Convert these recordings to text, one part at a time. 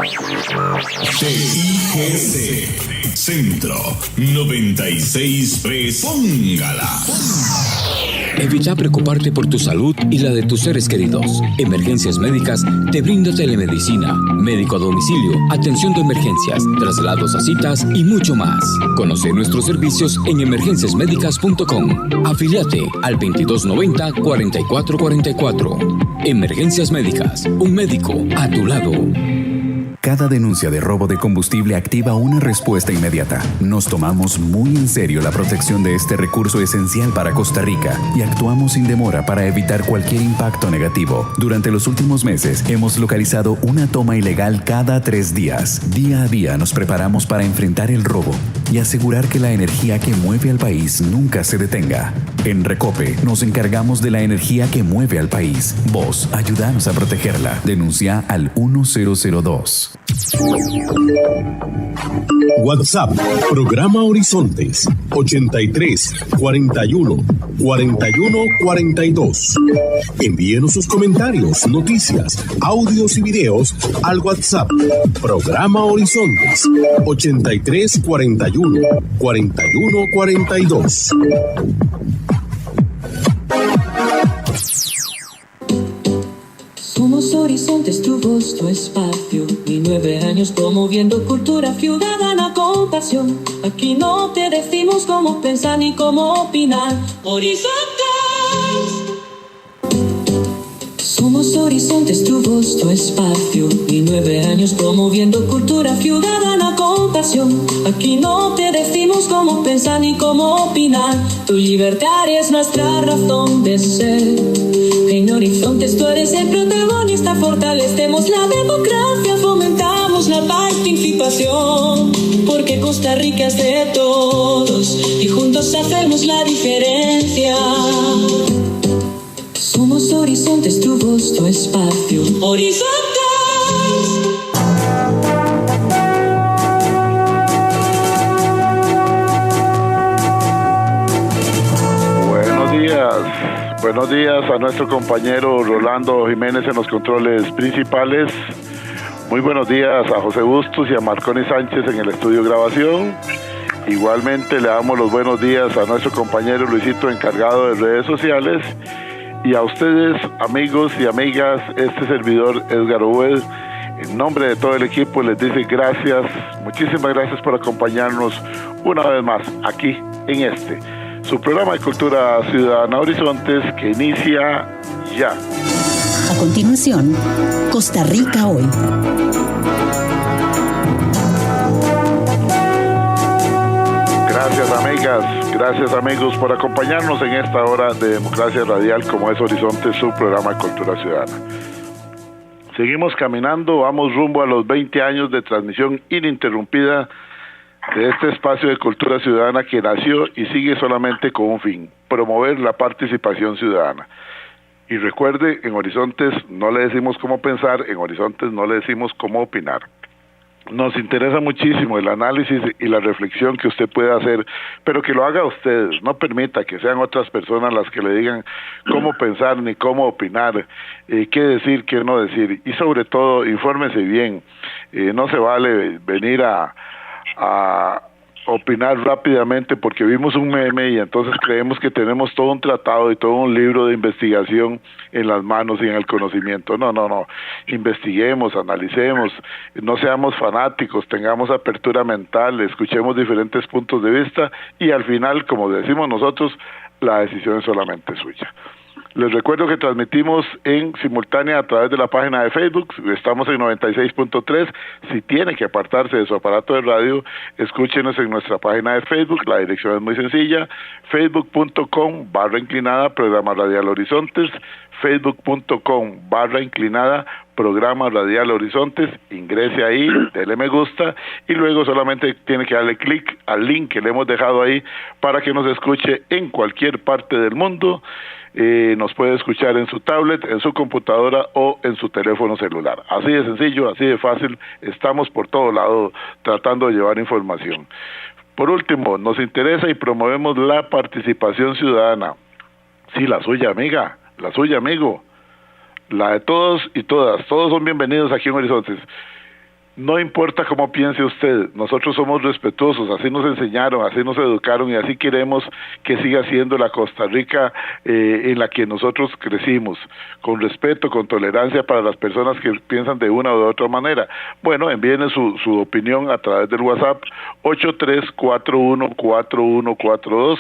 TIGC Centro 96.3. Póngala. Evita preocuparte por tu salud y la de tus seres queridos. Emergencias Médicas te brinda telemedicina, médico a domicilio, atención de emergencias, traslados a citas y mucho más. Conoce nuestros servicios en emergenciasmedicas.com. Afíliate al 2290-4444. Emergencias Médicas, un médico a tu lado. Cada denuncia de robo de combustible activa una respuesta inmediata. Nos tomamos muy en serio la protección de este recurso esencial para Costa Rica y actuamos sin demora para evitar cualquier impacto negativo. Durante los últimos meses hemos localizado una toma ilegal cada 3 días. Día a día nos preparamos para enfrentar el robo y asegurar que la energía que mueve al país nunca se detenga. En Recope nos encargamos de la energía que mueve al país. Vos, ayúdanos a protegerla. Denuncia al 1002. WhatsApp, Programa Horizontes, 83 41 41 42. Envíenos sus comentarios, noticias, audios y videos al WhatsApp, Programa Horizontes, 83 41 41 42. Somos Horizontes, tu voz, tu espacio. Y 9 años promoviendo cultura ciudadana con pasión. Aquí no te decimos cómo pensar ni cómo opinar. Horizontes. Somos Horizontes, tu voz, tu espacio. Y 9 años promoviendo cultura ciudadana con pasión. Aquí no te decimos cómo pensar ni cómo opinar. Tu libertad es nuestra razón de ser. En Horizontes tú eres el protagonista, fortalecemos la democracia, fomentamos la participación, porque Costa Rica es de todos y juntos hacemos la diferencia. Somos Horizontes, tu voz, tu espacio. Horizontes. Buenos días a nuestro compañero Rolando Jiménez en los controles principales. Muy buenos días a José Bustos y a Marconi Sánchez en el estudio de grabación. Igualmente le damos los buenos días a nuestro compañero Luisito, encargado de redes sociales. Y a ustedes, amigos y amigas, este servidor Edgar Obed, en nombre de todo el equipo les dice gracias, muchísimas gracias por acompañarnos una vez más aquí en su programa de Cultura Ciudadana Horizontes, que inicia ya. A continuación, Costa Rica Hoy. Gracias, amigas, gracias, amigos, por acompañarnos en esta hora de Democracia Radial, como es Horizontes, su programa de Cultura Ciudadana. Seguimos caminando, vamos rumbo a los 20 años de transmisión ininterrumpida de este espacio de cultura ciudadana que nació y sigue solamente con un fin: promover la participación ciudadana. Y recuerde, en Horizontes no le decimos cómo pensar, en Horizontes no le decimos cómo opinar. Nos interesa muchísimo el análisis y la reflexión que usted puede hacer, pero que lo haga usted, no permita que sean otras personas las que le digan cómo pensar ni cómo opinar, qué decir, qué no decir, y sobre todo, infórmese bien. No se vale venir a opinar rápidamente porque vimos un meme y entonces creemos que tenemos todo un tratado y todo un libro de investigación en las manos y en el conocimiento. No, investiguemos, analicemos, no seamos fanáticos, tengamos apertura mental, escuchemos diferentes puntos de vista y al final, como decimos nosotros, la decisión es solamente suya. Les recuerdo que transmitimos en simultánea a través de la página de Facebook, estamos en 96.3, si tiene que apartarse de su aparato de radio, escúchenos en nuestra página de Facebook, la dirección es muy sencilla, facebook.com/inclinada Programa Radial Horizontes, facebook.com/inclinada Programa Radial Horizontes, ingrese ahí, dele me gusta y luego solamente tiene que darle clic al link que le hemos dejado ahí para que nos escuche en cualquier parte del mundo. Nos puede escuchar en su tablet, en su computadora o en su teléfono celular. Así de sencillo, así de fácil, estamos por todo lado tratando de llevar información. Por último, nos interesa y promovemos la participación ciudadana. Sí, la suya, amiga, la suya, amigo, la de todos y todas. Todos son bienvenidos aquí en Horizontes. No importa cómo piense usted, nosotros somos respetuosos, así nos enseñaron, así nos educaron y así queremos que siga siendo la Costa Rica en la que nosotros crecimos, con respeto, con tolerancia para las personas que piensan de una o de otra manera. Bueno, envíenos su opinión a través del WhatsApp 83414142.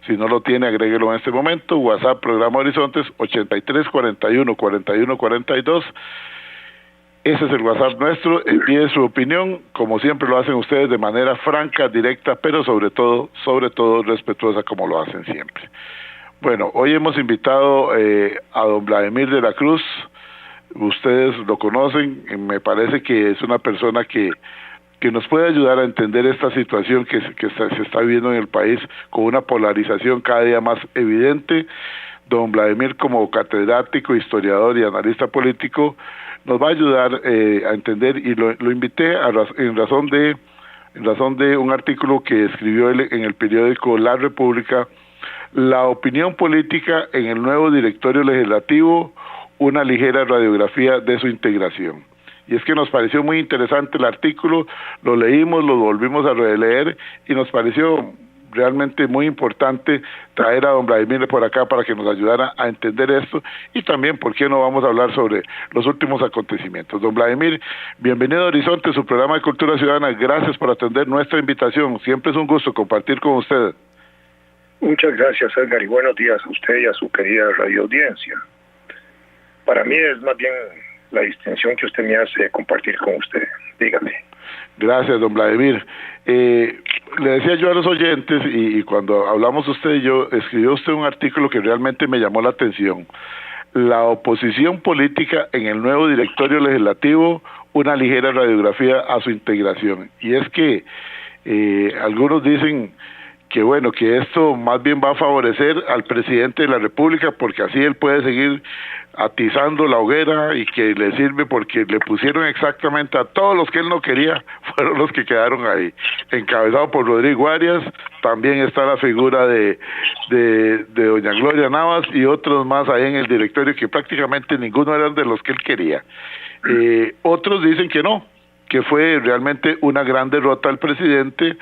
Si no lo tiene, agréguelo en este momento. WhatsApp, Programa Horizontes, 83414142. Ese es el WhatsApp nuestro. Envíe su opinión, como siempre lo hacen ustedes, de manera franca, directa, pero sobre todo respetuosa, como lo hacen siempre. Bueno, hoy hemos invitado a don Vladimir de la Cruz. Ustedes lo conocen, me parece que es una persona que nos puede ayudar a entender esta situación que se está viviendo en el país, con una polarización cada día más evidente. Don Vladimir, como catedrático, historiador y analista político, nos va a ayudar a entender, y lo invité en razón de un artículo que escribió él en el periódico La República, La opinión política en el nuevo directorio legislativo, una ligera radiografía de su integración. Y es que nos pareció muy interesante el artículo, lo leímos, lo volvimos a releer y nos pareció realmente muy importante traer a don Vladimir por acá para que nos ayudara a entender esto, y también, ¿por qué no vamos a hablar sobre los últimos acontecimientos? Don Vladimir, bienvenido a Horizonte, su programa de Cultura Ciudadana. Gracias por atender nuestra invitación. Siempre es un gusto compartir con usted. Muchas gracias, Edgar, y buenos días a usted y a su querida radio audiencia. Para mí es más bien la distinción que usted me hace de compartir con usted. Dígame. Gracias, don Vladimir. Le decía yo a los oyentes, y cuando hablamos usted y yo, escribió usted un artículo que realmente me llamó la atención. La oposición política en el nuevo directorio legislativo, una ligera radiografía a su integración. Y es que algunos dicen que bueno, que esto más bien va a favorecer al presidente de la República, porque así él puede seguir atizando la hoguera, y que le sirve porque le pusieron exactamente a todos los que él no quería, fueron los que quedaron ahí, encabezado por Rodrigo Arias. También está la figura de doña Gloria Navas y otros más ahí en el directorio, que prácticamente ninguno eran de los que él quería. Otros dicen que no, que fue realmente una gran derrota al presidente,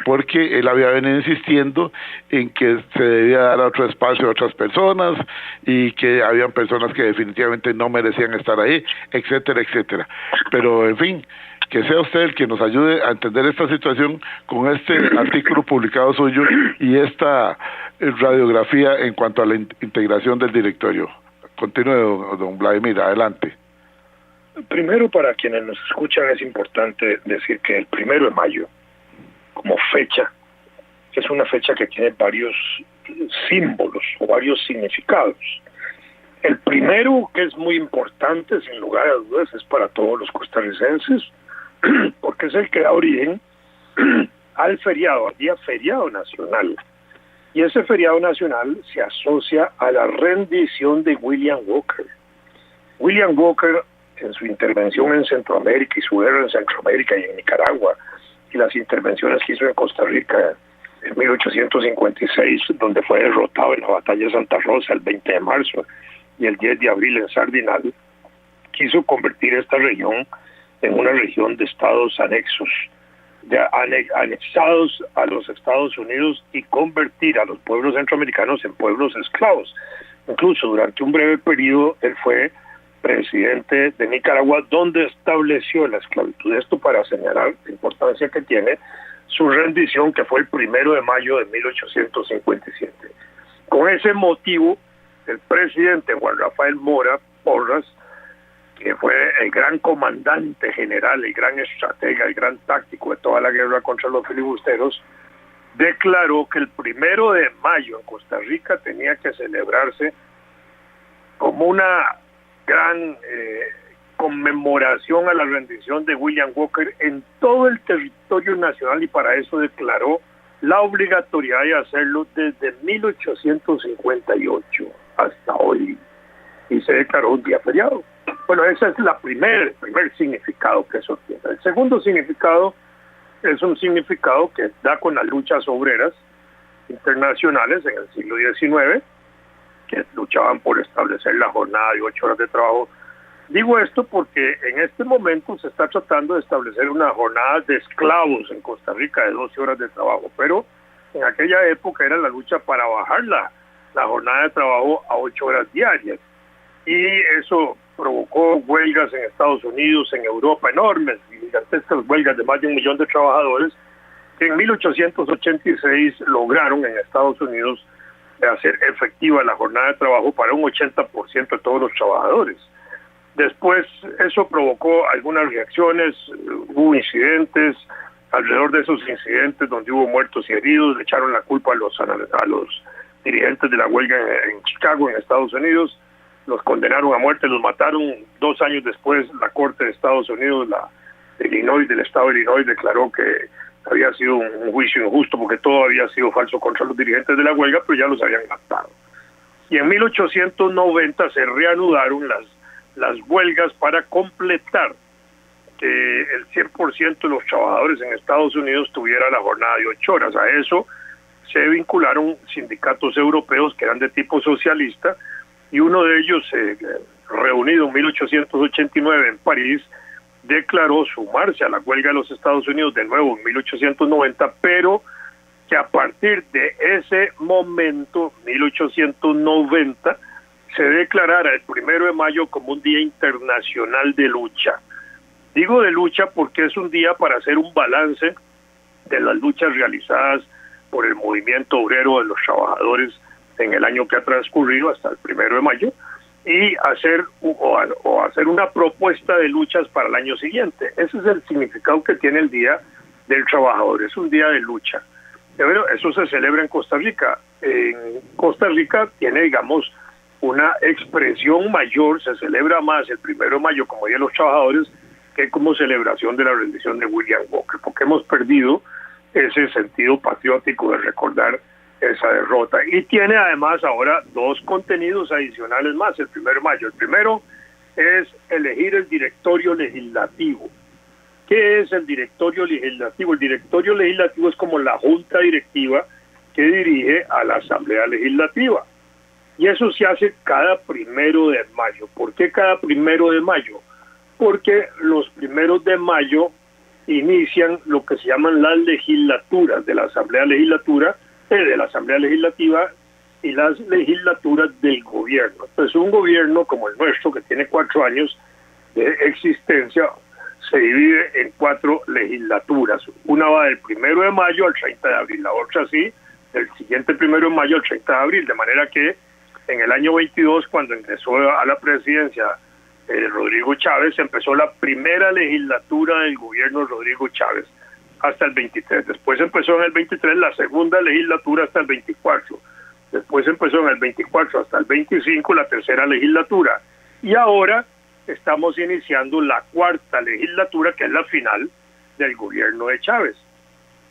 porque él había venido insistiendo en que se debía dar otro espacio a otras personas, y que habían personas que definitivamente no merecían estar ahí, etcétera, etcétera. Pero, en fin, que sea usted el que nos ayude a entender esta situación con este artículo publicado suyo y esta radiografía en cuanto a la integración del directorio. Continúe, don Vladimir, adelante. Primero, para quienes nos escuchan, es importante decir que el 1 de mayo, como fecha, es una fecha que tiene varios símbolos o varios significados. El primero, que es muy importante, sin lugar a dudas, es para todos los costarricenses, porque es el que da origen al feriado, al día feriado nacional. Y ese feriado nacional se asocia a la rendición de William Walker. William Walker, en su intervención en Centroamérica y su guerra en Centroamérica y en Nicaragua, y las intervenciones que hizo en Costa Rica en 1856, donde fue derrotado en la batalla de Santa Rosa el 20 de marzo y el 10 de abril en Sardinal, quiso convertir esta región en una región de estados anexos, anexados a los Estados Unidos, y convertir a los pueblos centroamericanos en pueblos esclavos. Incluso durante un breve periodo él fue presidente de Nicaragua, donde estableció la esclavitud. Esto para señalar la importancia que tiene su rendición, que fue el 1 de mayo de 1857. Con ese motivo, el presidente Juan Rafael Mora Porras, que fue el gran comandante general, el gran estratega, el gran táctico de toda la guerra contra los filibusteros, declaró que el 1 de mayo en Costa Rica tenía que celebrarse como una gran conmemoración a la rendición de William Walker en todo el territorio nacional, y para eso declaró la obligatoriedad de hacerlo desde 1858 hasta hoy, y se declaró un día feriado. Bueno, ese es el primer significado que eso tiene. El segundo significado es un significado que da con las luchas obreras internacionales en el siglo XIX, que luchaban por establecer la jornada de 8 horas de trabajo Digo esto porque en este momento se está tratando de establecer una jornada de esclavos en Costa Rica de 12 horas de trabajo, pero en aquella época era la lucha para bajar la jornada de trabajo a 8 horas diarias. Y eso provocó huelgas en Estados Unidos, en Europa, enormes, gigantescas huelgas de más de 1 millón de trabajadores, que en 1886 lograron en Estados Unidos hacer efectiva la jornada de trabajo para un 80% de todos los trabajadores. Después eso provocó algunas reacciones, hubo incidentes, alrededor de esos incidentes donde hubo muertos y heridos, le echaron la culpa a los dirigentes de la huelga en Chicago, en Estados Unidos, los condenaron a muerte, los mataron. 2 años después la Corte de Estados Unidos, del Estado de Illinois, declaró que había sido un juicio injusto porque todo había sido falso contra los dirigentes de la huelga, pero ya los habían matado. Y en 1890 se reanudaron las huelgas para completar que el 100% de los trabajadores en Estados Unidos tuviera la jornada de 8 horas. A eso se vincularon sindicatos europeos que eran de tipo socialista, y uno de ellos, reunido en 1889 en París, declaró sumarse a la huelga de los Estados Unidos de nuevo en 1890, pero que a partir de ese momento, 1890, se declarara el 1 de mayo como un día internacional de lucha. Digo de lucha porque es un día para hacer un balance de las luchas realizadas por el movimiento obrero de los trabajadores en el año que ha transcurrido hasta el 1 de mayo, y hacer una propuesta de luchas para el año siguiente. Ese es el significado que tiene el Día del Trabajador, es un día de lucha. Pero eso se celebra en Costa Rica. En Costa Rica tiene, digamos, una expresión mayor, se celebra más el 1 de mayo como Día de los Trabajadores que como celebración de la rendición de William Walker, porque hemos perdido ese sentido patriótico de recordar esa derrota. Y tiene además ahora 2 contenidos adicionales más el 1 de mayo. El primero es elegir el directorio legislativo. ¿Qué es el directorio legislativo? El directorio legislativo es como la junta directiva que dirige a la Asamblea Legislativa. Y eso se hace cada 1 de mayo. ¿Por qué cada 1 de mayo? Porque los 1 de mayo inician lo que se llaman las legislaturas de la Asamblea Legislativa y las legislaturas del gobierno. Entonces, un gobierno como el nuestro, que tiene 4 años de existencia, se divide en 4 legislaturas. Una va del 1 de mayo al 30 de abril, la otra sí, del siguiente 1 de mayo al 30 de abril, de manera que en el año 22, cuando ingresó a la presidencia Rodrigo Chávez, empezó la primera legislatura del gobierno de Rodrigo Chávez hasta el 23. Después empezó en el 23 la segunda legislatura hasta el 24. Después empezó en el 24 hasta el 25 la tercera legislatura. Y ahora estamos iniciando la 4ª legislatura, que es la final del gobierno de Chávez.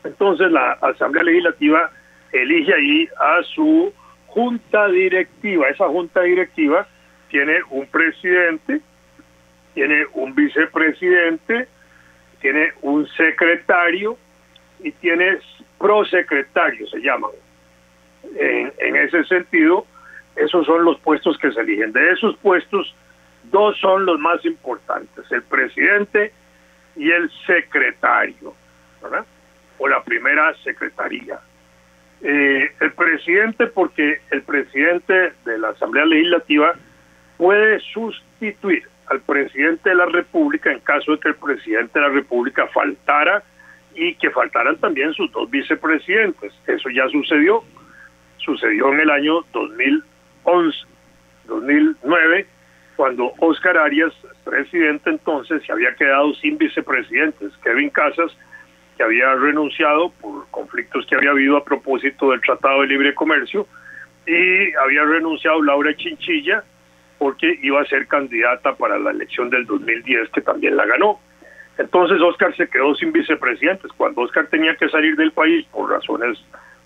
Entonces la Asamblea Legislativa elige ahí a su junta directiva. Esa junta directiva tiene un presidente, tiene un vicepresidente, tiene un secretario y tiene prosecretarios, se llaman. En ese sentido, esos son los puestos que se eligen. De esos puestos, 2 son los más importantes, el presidente y el secretario, ¿verdad? O la primera secretaría. El presidente, porque el presidente de la Asamblea Legislativa puede sustituir al presidente de la República en caso de que el presidente de la República faltara y que faltaran también sus 2 vicepresidentes. Eso ya sucedió en el año 2009, cuando Óscar Arias, presidente entonces, se había quedado sin vicepresidentes. Kevin Casas, que había renunciado por conflictos que había habido a propósito del Tratado de Libre Comercio, y había renunciado Laura Chinchilla, porque iba a ser candidata para la elección del 2010, que también la ganó. Entonces Óscar se quedó sin vicepresidentes. Cuando Óscar tenía que salir del país por razones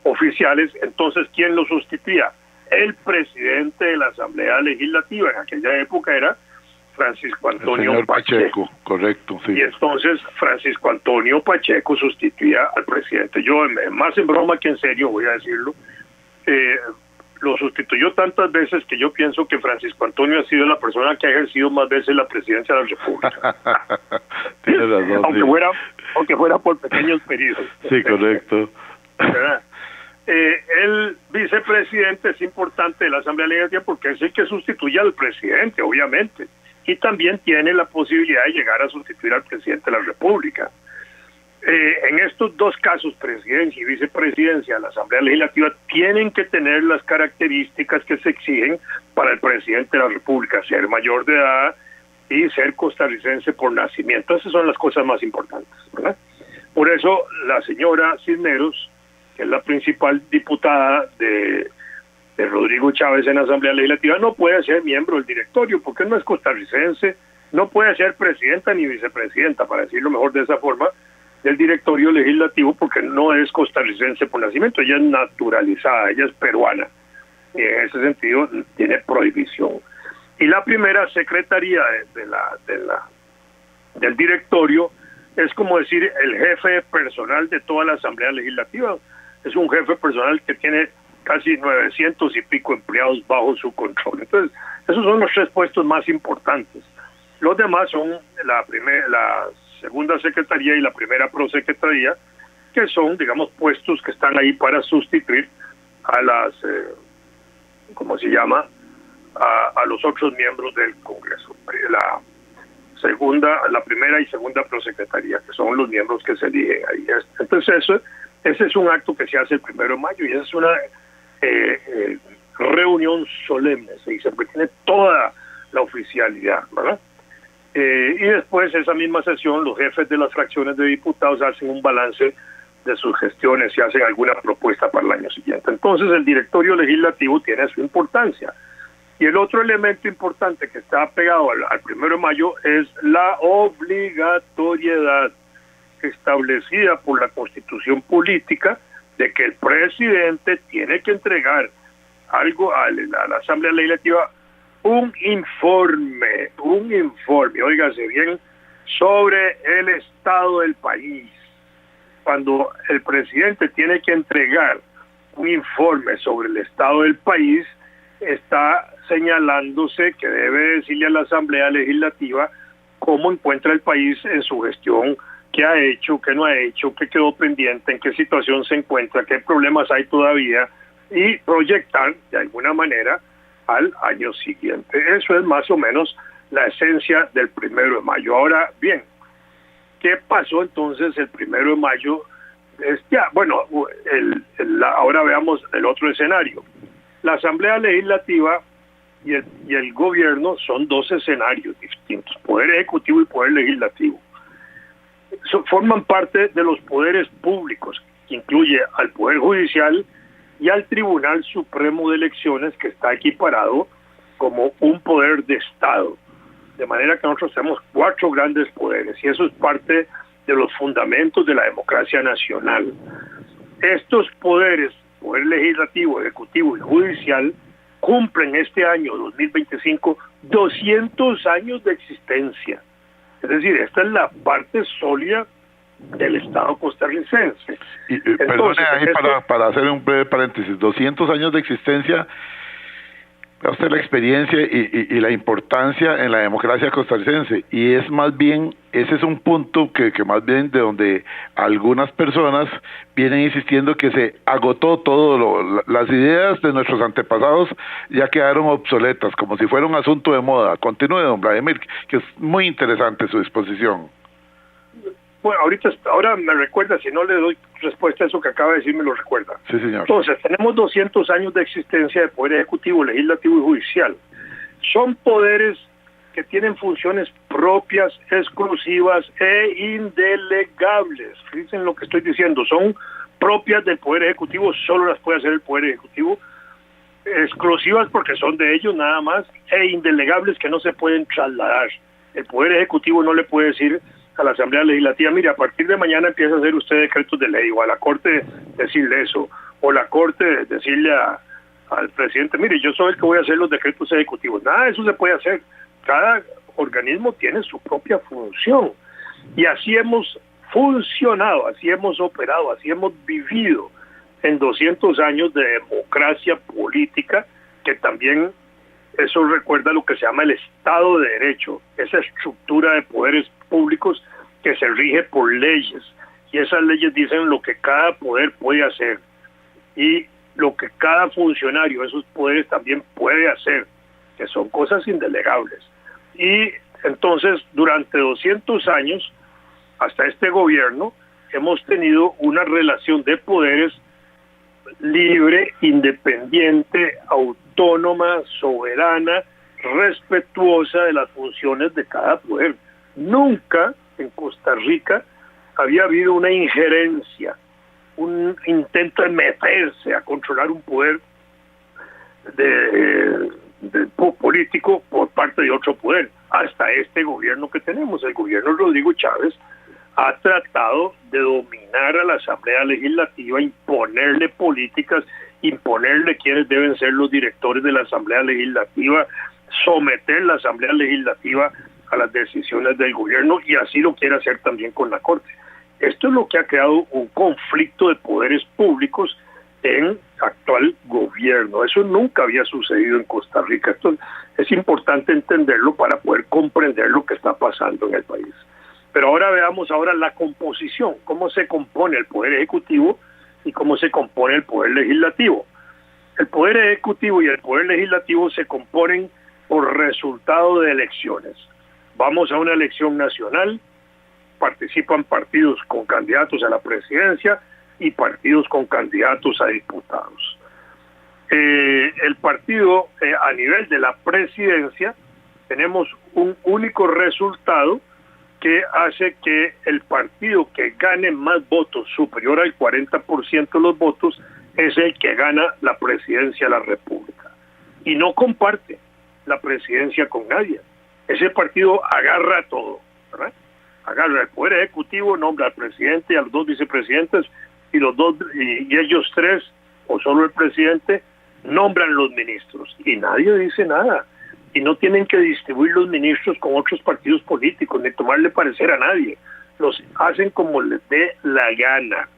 oficiales, entonces ¿quién lo sustituía? El presidente de la Asamblea Legislativa. En aquella época era Francisco Antonio Pacheco. Correcto, sí. Y entonces Francisco Antonio Pacheco sustituía al presidente. Yo, más en broma que en serio, voy a decirlo, lo sustituyó tantas veces que yo pienso que Francisco Antonio ha sido la persona que ha ejercido más veces la presidencia de la República. Tiene razón, aunque fuera por pequeños periodos. Sí, correcto. ¿Verdad? El vicepresidente es importante de la Asamblea Legislativa porque es el que sustituye al presidente, obviamente, y también tiene la posibilidad de llegar a sustituir al presidente de la República. En estos dos casos, presidencia y vicepresidencia de la Asamblea Legislativa, tienen que tener las características que se exigen para el presidente de la República: ser mayor de edad y ser costarricense por nacimiento. Esas son las cosas más importantes, ¿verdad? Por eso la señora Cisneros, que es la principal diputada de Rodrigo Chávez en la Asamblea Legislativa, no puede ser miembro del directorio porque no es costarricense, no puede ser presidenta ni vicepresidenta, para decirlo mejor de esa forma, del directorio legislativo, porque no es costarricense por nacimiento. Ella es naturalizada, ella es peruana, y en ese sentido tiene prohibición. Y la primera secretaría del directorio es como decir el jefe personal de toda la Asamblea Legislativa. Es un jefe personal que tiene casi 900 y pico empleados bajo su control. Entonces, esos son los tres puestos más importantes. Los demás son la segunda secretaría y la primera prosecretaría, que son, digamos, puestos que están ahí para sustituir a las, ¿cómo se llama?, a los otros miembros del Congreso. La primera y segunda prosecretaría, que son los miembros que se eligen ahí. Entonces, ese es un acto que se hace el 1 de mayo, y esa es una reunión solemne, se dice, porque tiene toda la oficialidad, ¿verdad? Y después, esa misma sesión, los jefes de las fracciones de diputados hacen un balance de sus gestiones y hacen alguna propuesta para el año siguiente. Entonces, el directorio legislativo tiene su importancia. Y el otro elemento importante que está pegado al 1 de mayo es la obligatoriedad establecida por la Constitución Política de que el presidente tiene que entregar algo a la Asamblea Legislativa, un informe, óigase bien, sobre el estado del país. Cuando el presidente tiene que entregar un informe sobre el estado del país, está señalándose que debe decirle a la Asamblea Legislativa cómo encuentra el país en su gestión, qué ha hecho, qué no ha hecho, qué quedó pendiente, en qué situación se encuentra, qué problemas hay todavía, y proyectar de alguna manera al año siguiente. Eso es más o menos la esencia del 1 de mayo. Ahora bien, ¿qué pasó entonces el 1 de mayo? Ahora veamos el otro escenario. La Asamblea Legislativa y el gobierno son dos escenarios distintos, poder ejecutivo y poder legislativo. Forman parte de los poderes públicos, que incluye al Poder Judicial y al Tribunal Supremo de Elecciones, que está equiparado como un poder de Estado. De manera que nosotros tenemos 4 grandes poderes, y eso es parte de los fundamentos de la democracia nacional. Estos poderes, poder legislativo, ejecutivo y judicial, cumplen este año 2025 200 años de existencia. Es decir, esta es la parte sólida del Estado costarricense. Perdone ahí para hacer un breve paréntesis, 200 años de existencia, a usted la experiencia y la importancia en la democracia costarricense, y es más bien, ese es un punto que más bien de donde algunas personas vienen insistiendo que se agotó todo, las ideas de nuestros antepasados ya quedaron obsoletas, como si fuera un asunto de moda. Continúe, don Vladimir, que es muy interesante su exposición. Bueno, ahora me recuerda, si no le doy respuesta a eso que acaba de decir, me lo recuerda. Sí, señor. Entonces, tenemos 200 años de existencia de poder ejecutivo, legislativo y judicial. Son poderes que tienen funciones propias, exclusivas e indelegables. Fíjense lo que estoy diciendo, son propias del poder ejecutivo, solo las puede hacer el poder ejecutivo, exclusivas porque son de ellos nada más, e indelegables que no se pueden trasladar. El poder ejecutivo no le puede decir a la Asamblea Legislativa, mire, a partir de mañana empieza a hacer usted decretos de ley, o a la Corte decirle eso, o la Corte decirle al presidente, mire, yo soy el que voy a hacer los decretos ejecutivos. Nada de eso se puede hacer. Cada organismo tiene su propia función, y así hemos funcionado, así hemos operado, así hemos vivido en 200 años de democracia política, que también eso recuerda lo que se llama el Estado de Derecho, esa estructura de poderes públicos que se rige por leyes, y esas leyes dicen lo que cada poder puede hacer y lo que cada funcionario de esos poderes también puede hacer, que son cosas indelegables. Y entonces, durante 200 años, hasta este gobierno, hemos tenido una relación de poderes libre, independiente, autónoma, soberana, respetuosa de las funciones de cada poder. Nunca en Costa Rica había habido una injerencia, un intento de meterse a controlar un poder político por parte de otro poder. Hasta este gobierno que tenemos, el gobierno de Rodrigo Chávez, ha tratado de dominar a la Asamblea Legislativa, imponerle políticas, imponerle quiénes deben ser los directores de la Asamblea Legislativa, someter la Asamblea Legislativa a las decisiones del gobierno, y así lo quiere hacer también con la Corte. Esto es lo que ha creado un conflicto de poderes públicos en actual gobierno. Eso nunca había sucedido en Costa Rica. Esto es importante entenderlo para poder comprender lo que está pasando en el país. Pero ahora veamos la composición, cómo se compone el Poder Ejecutivo y cómo se compone el Poder Legislativo. El Poder Ejecutivo y el Poder Legislativo se componen por resultado de elecciones. Vamos a una elección nacional, participan partidos con candidatos a la presidencia y partidos con candidatos a diputados. El partido, a nivel de la presidencia, tenemos un único resultado que hace que el partido que gane más votos, superior al 40% de los votos, es el que gana la presidencia de la República. Y no comparte la presidencia con nadie. Ese partido agarra todo, ¿verdad? Agarra el Poder Ejecutivo, nombra al presidente y a los dos vicepresidentes, y ellos tres, o solo el presidente, nombran los ministros. Y nadie dice nada. Y no tienen que distribuir los ministros con otros partidos políticos, ni tomarle parecer a nadie. Los hacen como les dé la gana.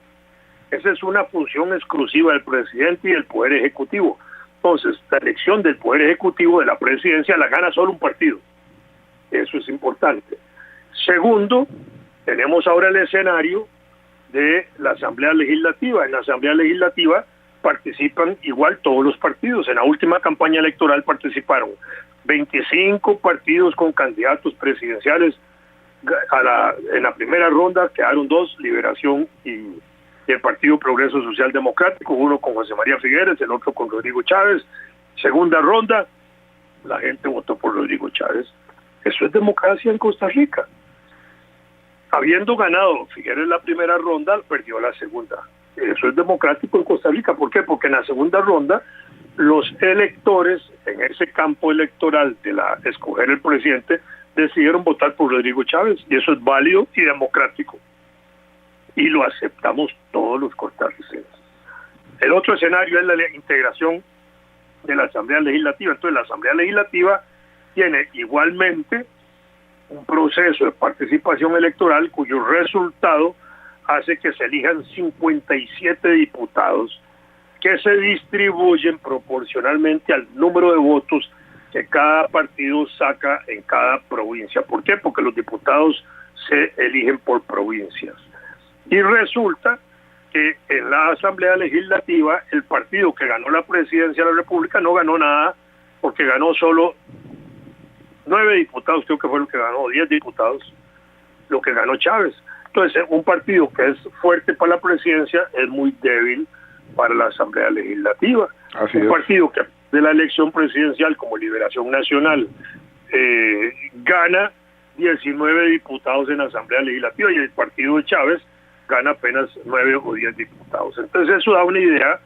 Esa es una función exclusiva del presidente y del Poder Ejecutivo. Entonces, la elección del Poder Ejecutivo de la presidencia la gana solo un partido. Eso es importante. Segundo, tenemos ahora el escenario de la Asamblea Legislativa. En la Asamblea Legislativa participan igual todos los partidos. En la última campaña electoral participaron 25 partidos con candidatos presidenciales. En la primera ronda quedaron 2, Liberación y el Partido Progreso Social Democrático, uno con José María Figueres, el otro con Rodrigo Chávez. Segunda ronda, la gente votó por Rodrigo Chávez. Eso es democracia en Costa Rica. Habiendo ganado Figueres la primera ronda, perdió la segunda. Eso es democrático en Costa Rica. ¿Por qué? Porque en la segunda ronda los electores en ese campo electoral de escoger el presidente decidieron votar por Rodrigo Chávez, y eso es válido y democrático, y lo aceptamos todos los costarricenses. El otro escenario es la integración de la Asamblea Legislativa. Entonces la Asamblea Legislativa tiene igualmente un proceso de participación electoral cuyo resultado hace que se elijan 57 diputados que se distribuyen proporcionalmente al número de votos que cada partido saca en cada provincia. ¿Por qué? Porque los diputados se eligen por provincias. Y resulta que en la Asamblea Legislativa el partido que ganó la presidencia de la República no ganó nada, porque ganó solo 9 diputados, creo que fue lo que ganó, 10 diputados, lo que ganó Chávez. Entonces, un partido que es fuerte para la presidencia es muy débil para la Asamblea Legislativa. Un partido que de la elección presidencial, como Liberación Nacional, gana 19 diputados en la Asamblea Legislativa, y el partido de Chávez gana apenas 9 o 10 diputados. Entonces eso da una idea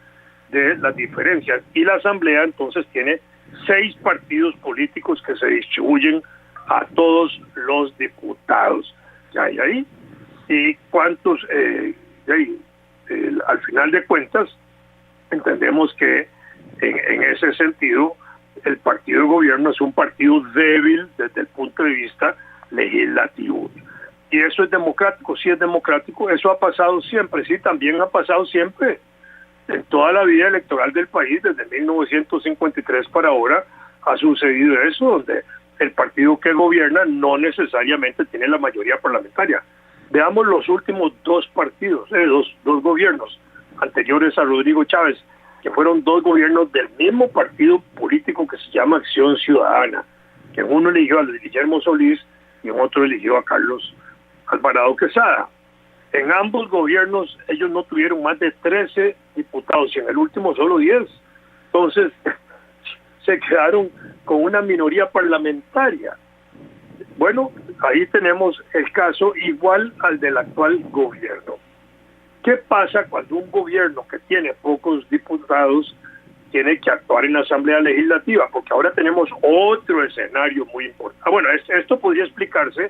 de las diferencias. Y la Asamblea entonces tiene 6 partidos políticos que se distribuyen a todos los diputados que hay ahí. Y cuántos, al final de cuentas, entendemos que en ese sentido el partido de gobierno es un partido débil desde el punto de vista legislativo. Y eso es democrático, sí es democrático, eso ha pasado siempre, sí, también ha pasado siempre En toda la vida electoral del país, desde 1953 para ahora, ha sucedido eso, donde el partido que gobierna no necesariamente tiene la mayoría parlamentaria. Veamos los últimos dos partidos, dos gobiernos anteriores a Rodrigo Chávez, que fueron dos gobiernos del mismo partido político que se llama Acción Ciudadana, que en uno eligió a Luis Guillermo Solís y en otro eligió a Carlos Alvarado Quesada. En ambos gobiernos ellos no tuvieron más de 13 diputados y en el último solo 10. Entonces se quedaron con una minoría parlamentaria. Bueno, ahí tenemos el caso igual al del actual gobierno. ¿Qué pasa cuando un gobierno que tiene pocos diputados tiene que actuar en la Asamblea Legislativa? Porque ahora tenemos otro escenario muy importante. Bueno, esto podría explicarse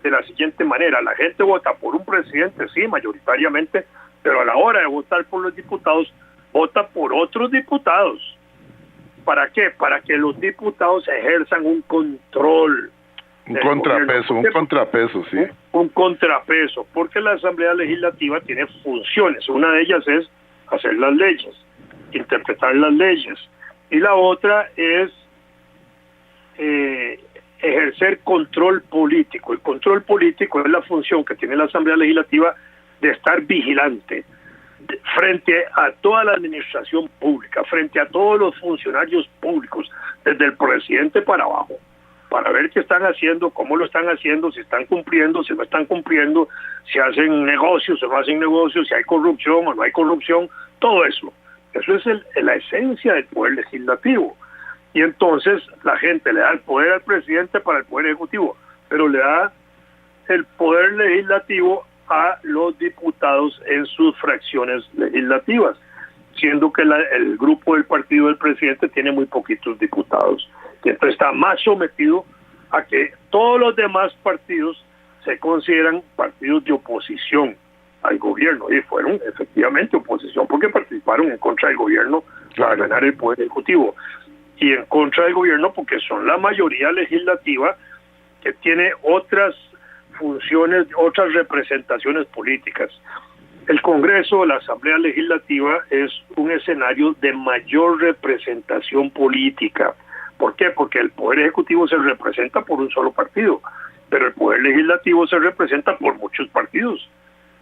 de la siguiente manera. La gente vota por un presidente, sí, mayoritariamente, pero a la hora de votar por los diputados, vota por otros diputados. ¿Para qué? Para que los diputados ejerzan un control. Un contrapeso, sí. Un contrapeso, porque la Asamblea Legislativa tiene funciones. Una de ellas es hacer las leyes, interpretar las leyes. Y la otra es ejercer control político. El control político es la función que tiene la Asamblea Legislativa de estar vigilante frente a toda la administración pública, frente a todos los funcionarios públicos, desde el presidente para abajo, para ver qué están haciendo, cómo lo están haciendo, si están cumpliendo, si no están cumpliendo, si hacen negocios o no hacen negocios, si hay corrupción o no hay corrupción, todo eso. Eso es la esencia del poder legislativo. Y entonces la gente le da el poder al presidente para el poder ejecutivo, pero le da el poder legislativo a los diputados en sus fracciones legislativas, siendo que el grupo del partido del presidente tiene muy poquitos diputados, y entonces está más sometido a que todos los demás partidos se consideran partidos de oposición al gobierno, y fueron efectivamente oposición porque participaron en contra del gobierno para ganar el poder ejecutivo, y en contra del gobierno porque son la mayoría legislativa que tiene otras funciones, otras representaciones políticas. El Congreso, la Asamblea Legislativa, es un escenario de mayor representación política. ¿Por qué? Porque el Poder Ejecutivo se representa por un solo partido, pero el Poder Legislativo se representa por muchos partidos.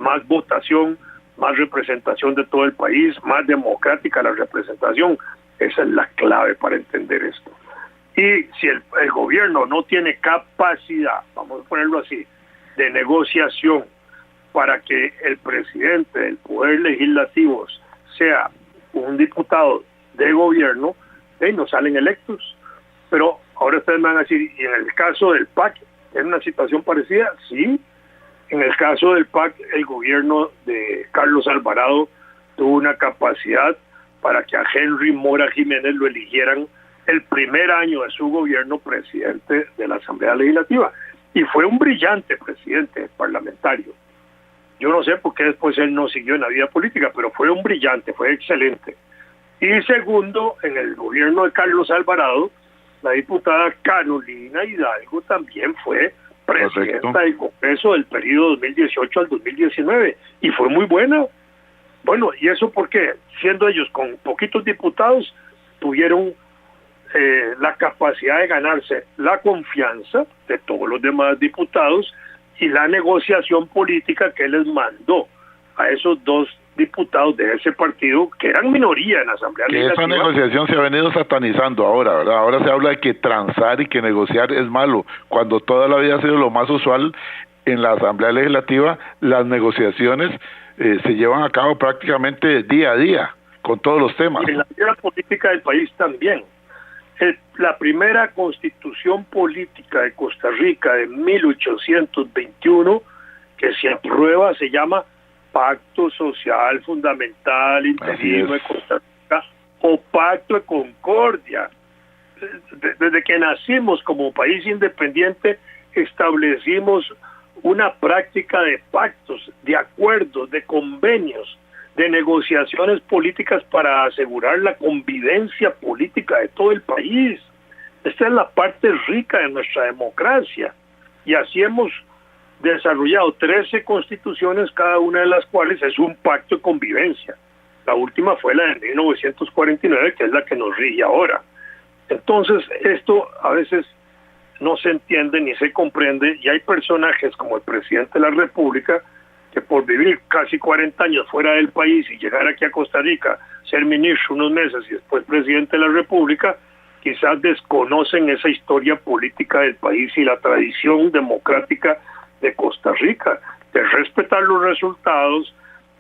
Más votación, más representación de todo el país, más democrática la representación. Esa es la clave para entender esto. Y si el gobierno no tiene capacidad, vamos a ponerlo así, de negociación para que el presidente del Poder Legislativo sea un diputado de gobierno, no salen electos. Pero ahora ustedes me van a decir, ¿y en el caso del PAC es una situación parecida? Sí, en el caso del PAC el gobierno de Carlos Alvarado tuvo una capacidad para que a Henry Mora Jiménez lo eligieran el primer año de su gobierno presidente de la Asamblea Legislativa. Y fue un brillante presidente parlamentario. Yo no sé por qué después él no siguió en la vida política, pero fue un brillante, fue excelente. Y segundo, en el gobierno de Carlos Alvarado, la diputada Carolina Hidalgo también fue presidenta del Congreso del periodo 2018 al 2019 y fue muy buena. Bueno, ¿y eso por qué? Siendo ellos con poquitos diputados, tuvieron la capacidad de ganarse la confianza de todos los demás diputados y la negociación política que les mandó a esos dos diputados de ese partido que eran minoría en la Asamblea Legislativa. Esa negociación se ha venido satanizando ahora, ¿verdad? Ahora se habla de que transar y que negociar es malo, cuando toda la vida ha sido lo más usual en la Asamblea Legislativa. Las negociaciones se llevan a cabo prácticamente día a día con todos los temas. Y en la vida política del país también. La primera constitución política de Costa Rica de 1821 que se aprueba se llama Pacto Social Fundamental Interino de Costa Rica o Pacto de Concordia. Desde que nacimos como país independiente establecimos una práctica de pactos, de acuerdos, de convenios, de negociaciones políticas para asegurar la convivencia política de todo el país. Esta es la parte rica de nuestra democracia. Y así hemos desarrollado 13 constituciones, cada una de las cuales es un pacto de convivencia. La última fue la de 1949, que es la que nos rige ahora. Entonces, esto a veces no se entiende ni se comprende, y hay personajes como el presidente de la República que por vivir casi 40 años fuera del país y llegar aquí a Costa Rica, ser ministro unos meses y después presidente de la República, quizás desconocen esa historia política del país y la tradición democrática de Costa Rica, de respetar los resultados,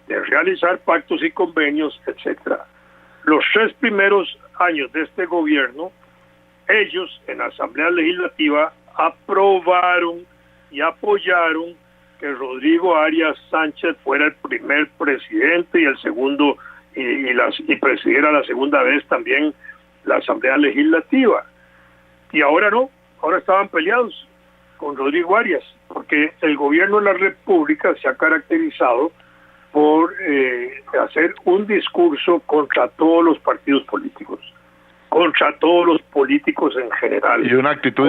de realizar pactos y convenios, etcétera. Los 3 primeros años de este gobierno, ellos en la Asamblea Legislativa aprobaron y apoyaron que Rodrigo Arias Sánchez fuera el primer presidente y el segundo, y presidiera la segunda vez también la Asamblea Legislativa. Y ahora no, ahora estaban peleados con Rodrigo Arias, porque el gobierno de la República se ha caracterizado por hacer un discurso contra todos los partidos políticos, contra todos los políticos en general. Y una actitud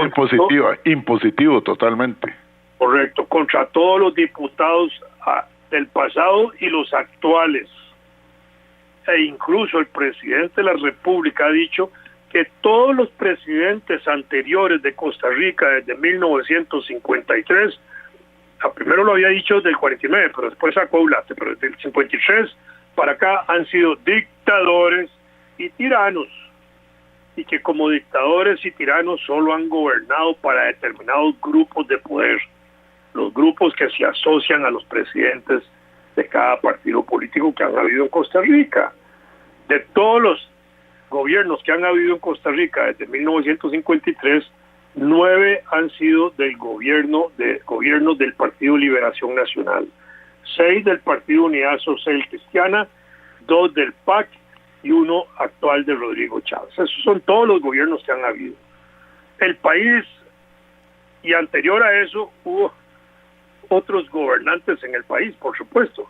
impositivo totalmente. Correcto, contra todos los diputados del pasado y los actuales. E incluso el presidente de la República ha dicho que todos los presidentes anteriores de Costa Rica desde 1953, primero lo había dicho desde el 49, pero después sacó Aulate, pero desde el 53 para acá han sido dictadores y tiranos, y que como dictadores y tiranos solo han gobernado para determinados grupos de poder, los grupos que se asocian a los presidentes de cada partido político que han habido en Costa Rica. De todos los gobiernos que han habido en Costa Rica desde 1953, 9 han sido del gobiernos del Partido Liberación Nacional, 6 del Partido Unidad Social Cristiana, 2 del PAC y 1 actual de Rodrigo Chávez. Esos son todos los gobiernos que han habido. El país, y anterior a eso, hubo otros gobernantes en el país, por supuesto.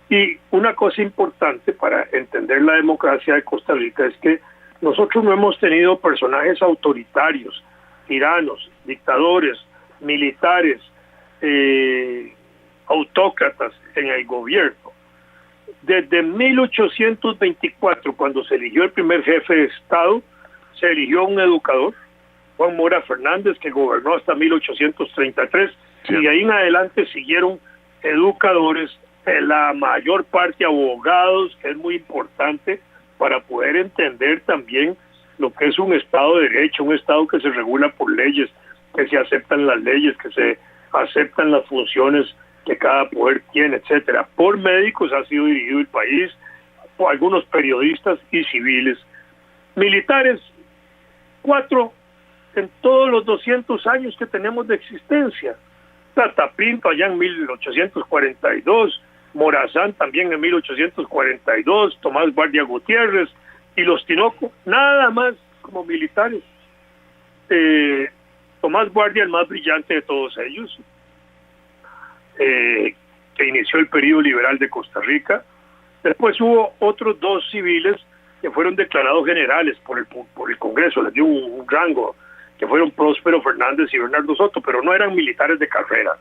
Y una cosa importante para entender la democracia de Costa Rica es que nosotros no hemos tenido personajes autoritarios, tiranos, dictadores, militares, autócratas en el gobierno. Desde 1824, cuando se eligió el primer jefe de Estado, se eligió un educador, Juan Mora Fernández, que gobernó hasta 1833, sí. Y de ahí en adelante siguieron educadores, la mayor parte abogados, que es muy importante para poder entender también lo que es un Estado de Derecho, un Estado que se regula por leyes, que se aceptan las leyes, que se aceptan las funciones que cada poder tiene, etcétera. Por médicos ha sido dirigido el país, por algunos periodistas y civiles. Militares, 4 en todos los 200 años que tenemos de existencia. Tata Pinto allá en 1842, Morazán también en 1842, Tomás Guardia Gutiérrez y los Tinoco, nada más como militares. Tomás Guardia, el más brillante de todos ellos, que inició el periodo liberal de Costa Rica. Después hubo otros 2 civiles que fueron declarados generales por el Congreso, les dio un rango, que fueron Próspero Fernández y Bernardo Soto, pero no eran militares de carrera.